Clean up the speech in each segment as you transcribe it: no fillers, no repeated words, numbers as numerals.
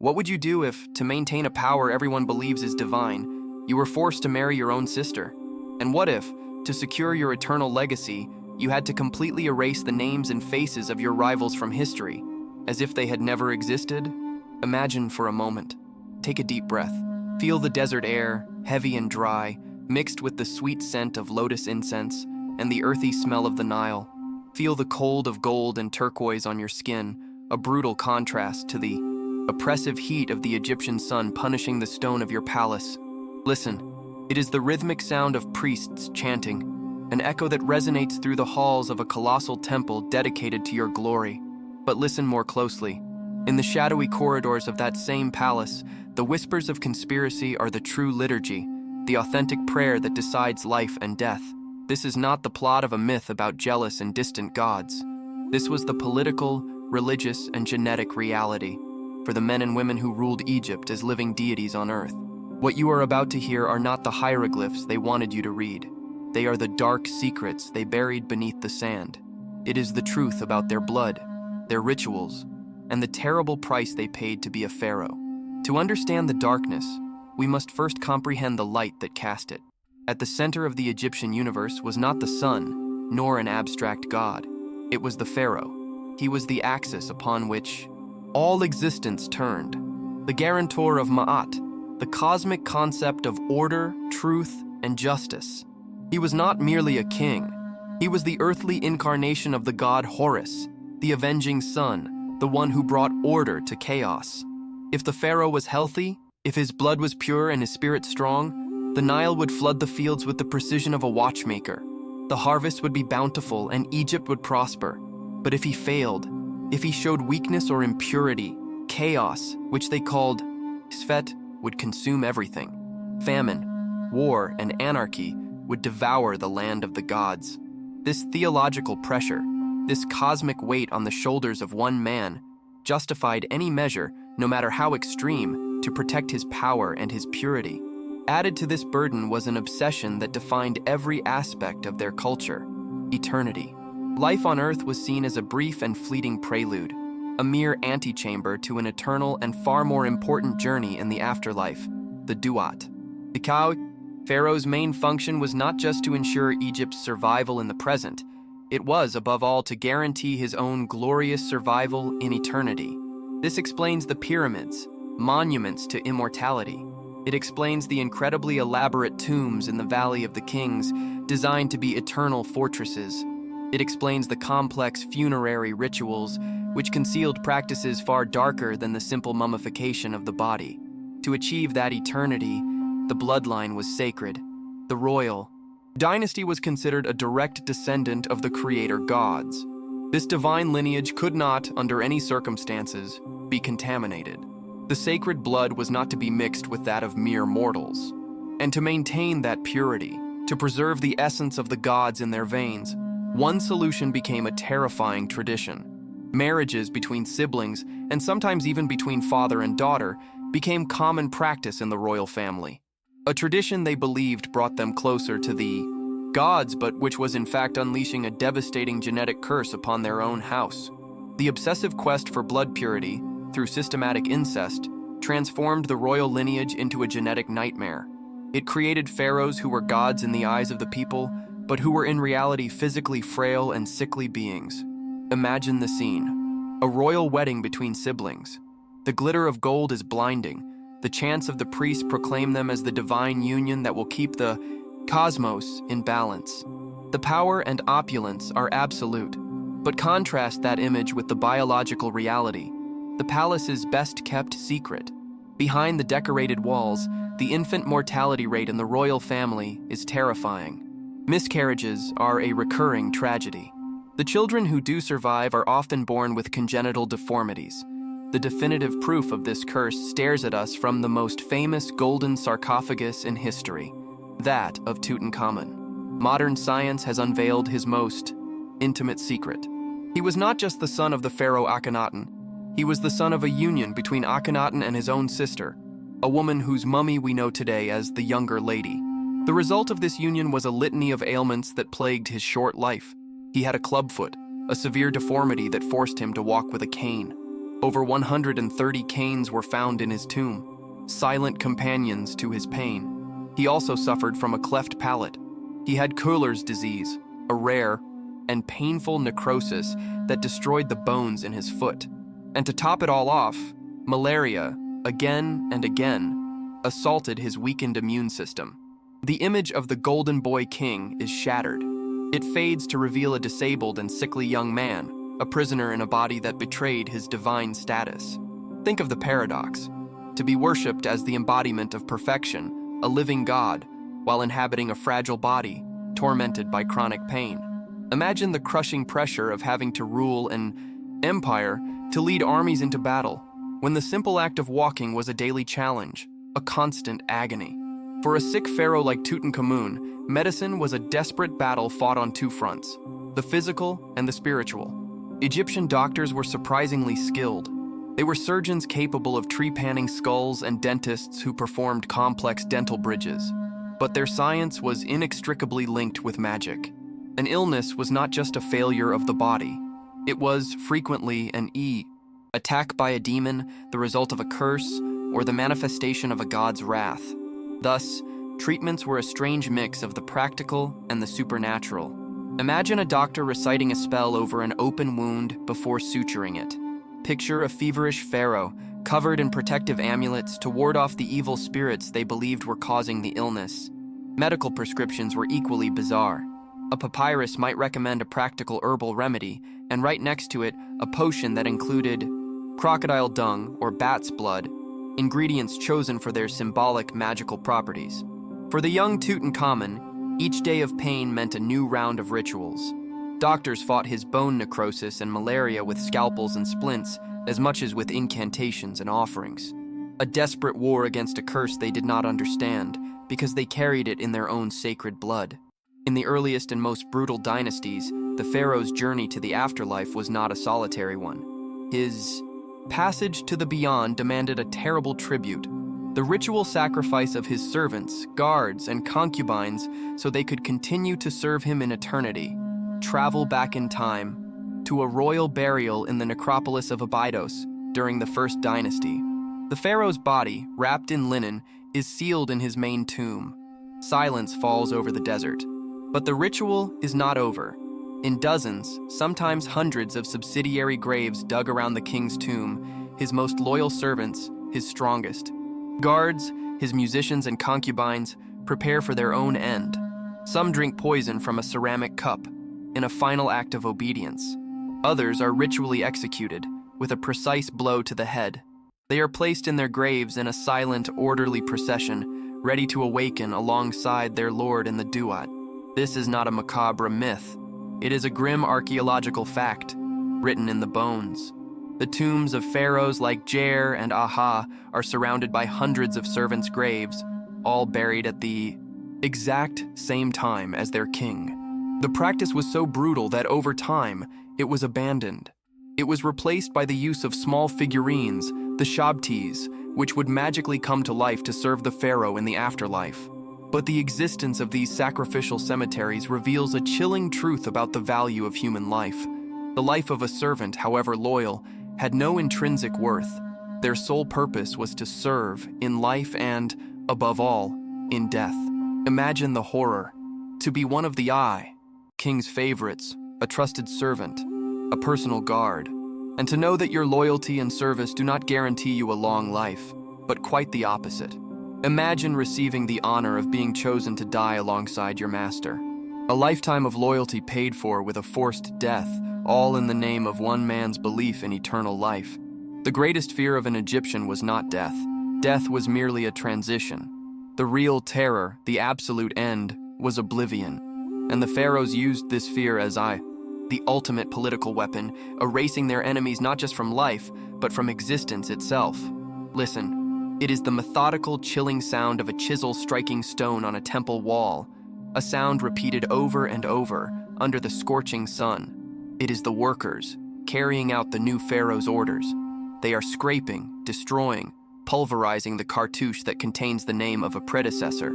What would you do if, to maintain a power everyone believes is divine, you were forced to marry your own sister? And what if, to secure your eternal legacy, you had to completely erase the names and faces of your rivals from history, as if they had never existed? Imagine for a moment. Take a deep breath. Feel the desert air, heavy and dry, mixed with the sweet scent of lotus incense and the earthy smell of the Nile. Feel the cold of gold and turquoise on your skin, a brutal contrast to the oppressive heat of the Egyptian sun punishing the stone of your palace. Listen, it is the rhythmic sound of priests chanting, an echo that resonates through the halls of a colossal temple dedicated to your glory. But listen more closely. In the shadowy corridors of that same palace, the whispers of conspiracy are the true liturgy, the authentic prayer that decides life and death. This is not the plot of a myth about jealous and distant gods. This was the political, religious, and genetic reality for the men and women who ruled Egypt as living deities on earth. What you are about to hear are not the hieroglyphs they wanted you to read. They are the dark secrets they buried beneath the sand. It is the truth about their blood, their rituals, and the terrible price they paid to be a pharaoh. To understand the darkness, we must first comprehend the light that cast it. At the center of the Egyptian universe was not the sun, nor an abstract god. It was the pharaoh. He was the axis upon which all existence turned, the guarantor of Ma'at, the cosmic concept of order, truth, and justice. He was not merely a king. He was the earthly incarnation of the god Horus, the avenging sun, the one who brought order to chaos. If the pharaoh was healthy, if his blood was pure and his spirit strong, the Nile would flood the fields with the precision of a watchmaker. The harvest would be bountiful and Egypt would prosper. But if he failed, if he showed weakness or impurity, chaos, which they called Sfet, would consume everything. Famine, war, and anarchy would devour the land of the gods. This theological pressure, this cosmic weight on the shoulders of one man, justified any measure, no matter how extreme, to protect his power and his purity. Added to this burden was an obsession that defined every aspect of their culture: eternity. Life on Earth was seen as a brief and fleeting prelude, a mere antechamber to an eternal and far more important journey in the afterlife, the Duat. The Pharaoh's main function was not just to ensure Egypt's survival in the present, it was, above all, to guarantee his own glorious survival in eternity. This explains the pyramids, monuments to immortality. It explains the incredibly elaborate tombs in the Valley of the Kings, designed to be eternal fortresses. It explains the complex funerary rituals, which concealed practices far darker than the simple mummification of the body. To achieve that eternity, the bloodline was sacred. The royal dynasty was considered a direct descendant of the creator gods. This divine lineage could not, under any circumstances, be contaminated. The sacred blood was not to be mixed with that of mere mortals. And to maintain that purity, to preserve the essence of the gods in their veins, one solution became a terrifying tradition. Marriages between siblings, and sometimes even between father and daughter, became common practice in the royal family. A tradition they believed brought them closer to the gods, but which was in fact unleashing a devastating genetic curse upon their own house. The obsessive quest for blood purity, through systematic incest, transformed the royal lineage into a genetic nightmare. It created pharaohs who were gods in the eyes of the people, but who were in reality physically frail and sickly beings. Imagine the scene: a royal wedding between siblings. The glitter of gold is blinding. The chants of the priests proclaim them as the divine union that will keep the cosmos in balance. The power and opulence are absolute, but contrast that image with the biological reality. The palace's best-kept secret. Behind the decorated walls, the infant mortality rate in the royal family is terrifying. Miscarriages are a recurring tragedy. The children who do survive are often born with congenital deformities. The definitive proof of this curse stares at us from the most famous golden sarcophagus in history, that of Tutankhamun. Modern science has unveiled his most intimate secret. He was not just the son of the pharaoh Akhenaten. He was the son of a union between Akhenaten and his own sister, a woman whose mummy we know today as the Younger Lady. The result of this union was a litany of ailments that plagued his short life. He had a clubfoot, a severe deformity that forced him to walk with a cane. Over 130 canes were found in his tomb, silent companions to his pain. He also suffered from a cleft palate. He had Köhler's disease, a rare and painful necrosis that destroyed the bones in his foot. And to top it all off, malaria, again and again, assaulted his weakened immune system. The image of the Golden Boy King is shattered. It fades to reveal a disabled and sickly young man, a prisoner in a body that betrayed his divine status. Think of the paradox: to be worshipped as the embodiment of perfection, a living God, while inhabiting a fragile body, tormented by chronic pain. Imagine the crushing pressure of having to rule an empire, to lead armies into battle, when the simple act of walking was a daily challenge, a constant agony. For a sick pharaoh like Tutankhamun, medicine was a desperate battle fought on two fronts: the physical and the spiritual. Egyptian doctors were surprisingly skilled. They were surgeons capable of trepanning skulls and dentists who performed complex dental bridges. But their science was inextricably linked with magic. An illness was not just a failure of the body. It was frequently an attack by a demon, the result of a curse, or the manifestation of a god's wrath. Thus, treatments were a strange mix of the practical and the supernatural. Imagine a doctor reciting a spell over an open wound before suturing it. Picture a feverish pharaoh, covered in protective amulets to ward off the evil spirits they believed were causing the illness. Medical prescriptions were equally bizarre. A papyrus might recommend a practical herbal remedy, and right next to it, a potion that included crocodile dung or bat's blood, ingredients chosen for their symbolic magical properties. For the young Tutankhamun, each day of pain meant a new round of rituals. Doctors fought his bone necrosis and malaria with scalpels and splints, as much as with incantations and offerings. A desperate war against a curse they did not understand, because they carried it in their own sacred blood. In the earliest and most brutal dynasties, the pharaoh's journey to the afterlife was not a solitary one. His passage to the beyond demanded a terrible tribute: the ritual sacrifice of his servants, guards, and concubines so they could continue to serve him in eternity. Travel back in time to a royal burial in the necropolis of Abydos during the First Dynasty. The pharaoh's body, wrapped in linen, is sealed in his main tomb. Silence falls over the desert. But the ritual is not over. In dozens, sometimes hundreds of subsidiary graves dug around the king's tomb, his most loyal servants, his strongest. Guards, his musicians and concubines, prepare for their own end. Some drink poison from a ceramic cup, in a final act of obedience. Others are ritually executed, with a precise blow to the head. They are placed in their graves in a silent, orderly procession, ready to awaken alongside their lord in the duat. This is not a macabre myth. It is a grim archaeological fact, written in the bones. The tombs of pharaohs like Jer and Aha are surrounded by hundreds of servants' graves, all buried at the exact same time as their king. The practice was so brutal that over time, it was abandoned. It was replaced by the use of small figurines, the shabtis, which would magically come to life to serve the pharaoh in the afterlife. But the existence of these sacrificial cemeteries reveals a chilling truth about the value of human life. The life of a servant, however loyal, had no intrinsic worth. Their sole purpose was to serve in life and, above all, in death. Imagine the horror. To be one of the king's favorites, a trusted servant, a personal guard, and to know that your loyalty and service do not guarantee you a long life, but quite the opposite. Imagine receiving the honor of being chosen to die alongside your master. A lifetime of loyalty paid for with a forced death, all in the name of one man's belief in eternal life. The greatest fear of an Egyptian was not death. Death was merely a transition. The real terror, the absolute end, was oblivion. And the pharaohs used this fear as the ultimate political weapon, erasing their enemies not just from life, but from existence itself. Listen, it is the methodical, chilling sound of a chisel striking stone on a temple wall, a sound repeated over and over under the scorching sun. It is the workers, carrying out the new pharaoh's orders. They are scraping, destroying, pulverizing the cartouche that contains the name of a predecessor.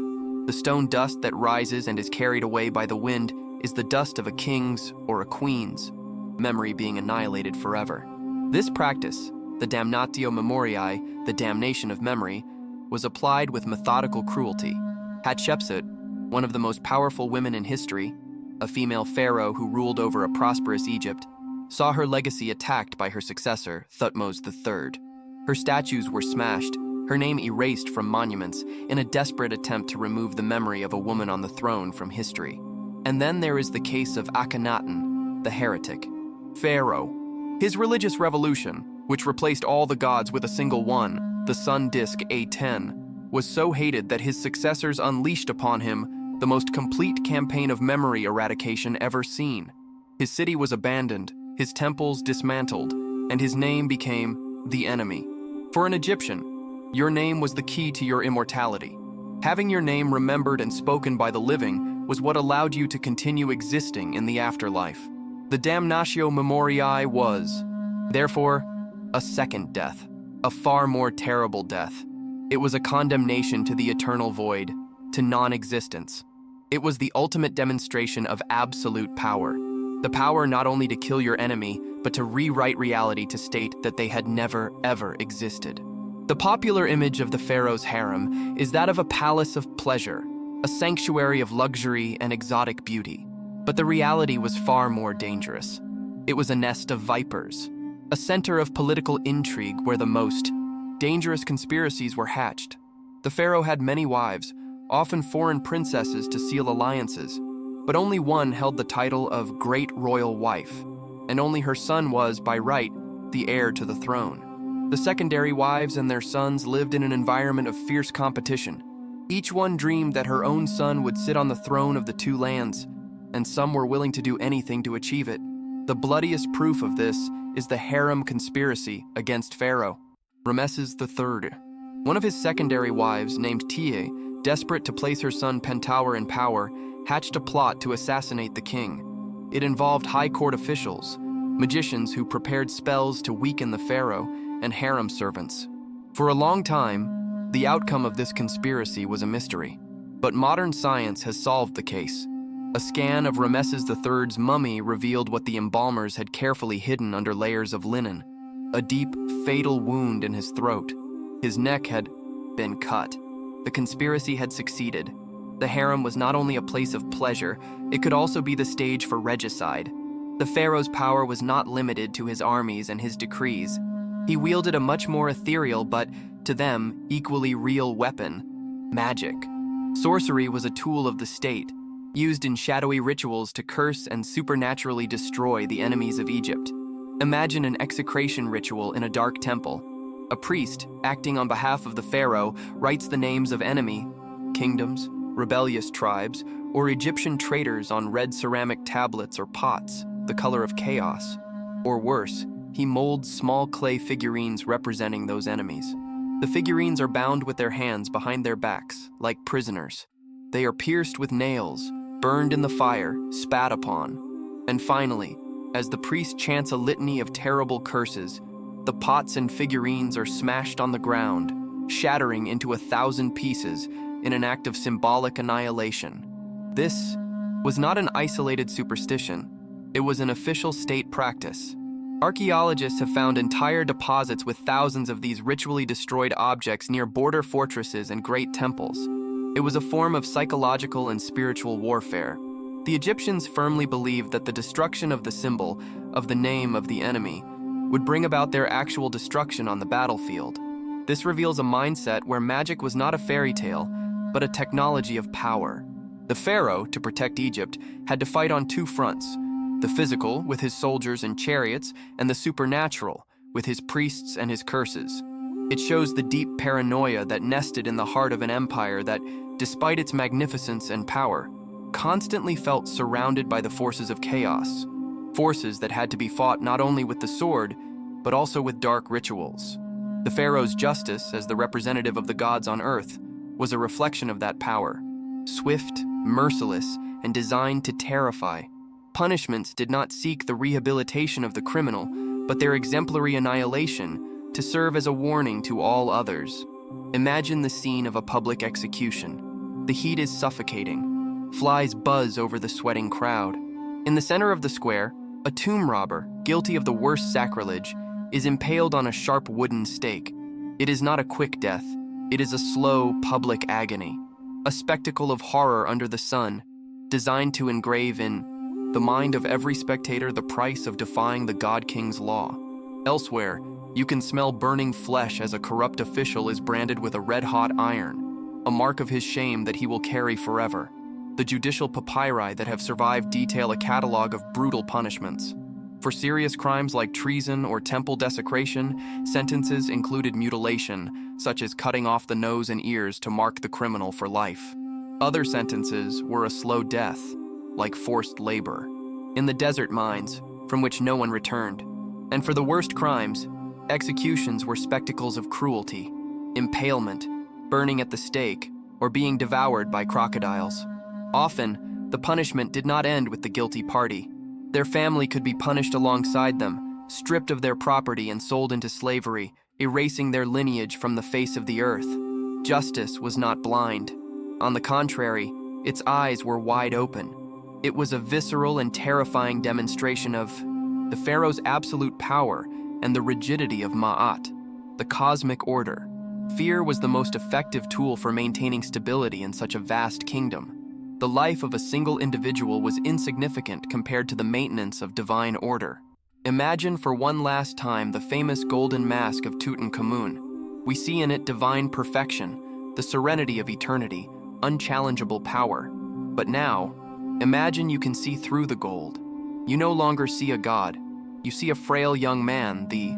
The stone dust that rises and is carried away by the wind is the dust of a king's or a queen's, memory being annihilated forever. This practice, the damnatio memoriae, the damnation of memory, was applied with methodical cruelty. Hatshepsut, one of the most powerful women in history, a female pharaoh who ruled over a prosperous Egypt, saw her legacy attacked by her successor, Thutmose III. Her statues were smashed, her name erased from monuments in a desperate attempt to remove the memory of a woman on the throne from history. And then there is the case of Akhenaten, the heretic. Pharaoh. His religious revolution, which replaced all the gods with a single one, the sun disk A10, was so hated that his successors unleashed upon him the most complete campaign of memory eradication ever seen. His city was abandoned, his temples dismantled, and his name became the enemy. For an Egyptian, your name was the key to your immortality. Having your name remembered and spoken by the living was what allowed you to continue existing in the afterlife. The damnatio memoriae was, therefore, a second death, a far more terrible death. It was a condemnation to the eternal void, to non-existence. It was the ultimate demonstration of absolute power. The power not only to kill your enemy, but to rewrite reality to state that they had never, ever existed. The popular image of the pharaoh's harem is that of a palace of pleasure, a sanctuary of luxury and exotic beauty. But the reality was far more dangerous. It was a nest of vipers, a center of political intrigue where the most dangerous conspiracies were hatched. The pharaoh had many wives, often foreign princesses to seal alliances, but only one held the title of Great Royal Wife, and only her son was, by right, the heir to the throne. The secondary wives and their sons lived in an environment of fierce competition. Each one dreamed that her own son would sit on the throne of the two lands, and some were willing to do anything to achieve it. The bloodiest proof of this is the harem conspiracy against Pharaoh, Ramesses III. One of his secondary wives, named Tie, desperate to place her son Pentaur in power, hatched a plot to assassinate the king. It involved high court officials, magicians who prepared spells to weaken the pharaoh, and harem servants. For a long time, the outcome of this conspiracy was a mystery, but modern science has solved the case. A scan of Ramesses III's mummy revealed what the embalmers had carefully hidden under layers of linen: a deep, fatal wound in his throat. His neck had been cut. The conspiracy had succeeded. The harem was not only a place of pleasure, it could also be the stage for regicide. The pharaoh's power was not limited to his armies and his decrees. He wielded a much more ethereal but, to them, equally real weapon: magic. Sorcery was a tool of the state, used in shadowy rituals to curse and supernaturally destroy the enemies of Egypt. Imagine an execration ritual in a dark temple. A priest, acting on behalf of the pharaoh, writes the names of enemy, kingdoms, rebellious tribes, or Egyptian traitors on red ceramic tablets or pots, the color of chaos. Or worse, he molds small clay figurines representing those enemies. The figurines are bound with their hands behind their backs, like prisoners. They are pierced with nails, burned in the fire, spat upon. And finally, as the priest chants a litany of terrible curses, the pots and figurines are smashed on the ground, shattering into 1,000 pieces in an act of symbolic annihilation. This was not an isolated superstition. It was an official state practice. Archaeologists have found entire deposits with thousands of these ritually destroyed objects near border fortresses and great temples. It was a form of psychological and spiritual warfare. The Egyptians firmly believed that the destruction of the symbol, of the name of the enemy, would bring about their actual destruction on the battlefield. This reveals a mindset where magic was not a fairy tale, but a technology of power. The pharaoh, to protect Egypt, had to fight on two fronts: the physical, with his soldiers and chariots, and the supernatural, with his priests and his curses. It shows the deep paranoia that nested in the heart of an empire that, despite its magnificence and power, constantly felt surrounded by the forces of chaos, forces that had to be fought not only with the sword, but also with dark rituals. The pharaoh's justice, as the representative of the gods on earth, was a reflection of that power, swift, merciless, and designed to terrify. Punishments did not seek the rehabilitation of the criminal, but their exemplary annihilation to serve as a warning to all others. Imagine the scene of a public execution. The heat is suffocating. Flies buzz over the sweating crowd. In the center of the square, a tomb robber, guilty of the worst sacrilege, is impaled on a sharp wooden stake. It is not a quick death. It is a slow, public agony, a spectacle of horror under the sun, designed to engrave in the mind of every spectator the price of defying the God King's law. Elsewhere, you can smell burning flesh as a corrupt official is branded with a red-hot iron, a mark of his shame that he will carry forever. The judicial papyri that have survived detail a catalog of brutal punishments. For serious crimes like treason or temple desecration, sentences included mutilation, such as cutting off the nose and ears to mark the criminal for life. Other sentences were a slow death, like forced labor, in the desert mines, from which no one returned. And for the worst crimes, executions were spectacles of cruelty, impalement, burning at the stake, or being devoured by crocodiles. Often, the punishment did not end with the guilty party. Their family could be punished alongside them, stripped of their property and sold into slavery, erasing their lineage from the face of the earth. Justice was not blind. On the contrary, its eyes were wide open. It was a visceral and terrifying demonstration of the Pharaoh's absolute power and the rigidity of Ma'at, the cosmic order. Fear was the most effective tool for maintaining stability in such a vast kingdom. The life of a single individual was insignificant compared to the maintenance of divine order. Imagine for one last time the famous golden mask of Tutankhamun. We see in it divine perfection, the serenity of eternity, unchallengeable power. But now, imagine you can see through the gold. You no longer see a god. You see a frail young man, the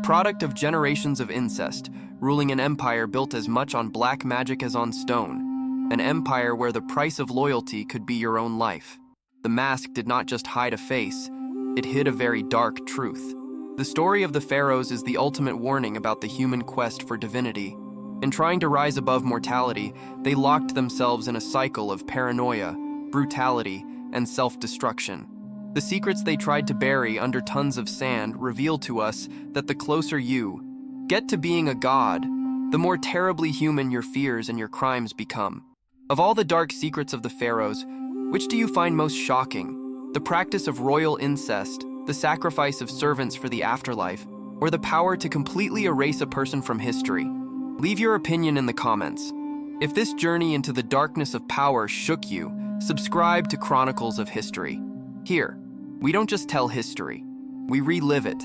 product of generations of incest, ruling an empire built as much on black magic as on stone. An empire where the price of loyalty could be your own life. The mask did not just hide a face, it hid a very dark truth. The story of the Pharaohs is the ultimate warning about the human quest for divinity. In trying to rise above mortality, they locked themselves in a cycle of paranoia, brutality, and self-destruction. The secrets they tried to bury under tons of sand reveal to us that the closer you get to being a god, the more terribly human your fears and your crimes become. Of all the dark secrets of the Pharaohs, which do you find most shocking? The practice of royal incest, the sacrifice of servants for the afterlife, or the power to completely erase a person from history? Leave your opinion in the comments. If this journey into the darkness of power shook you, subscribe to Chronicles of History. Here, we don't just tell history, we relive it.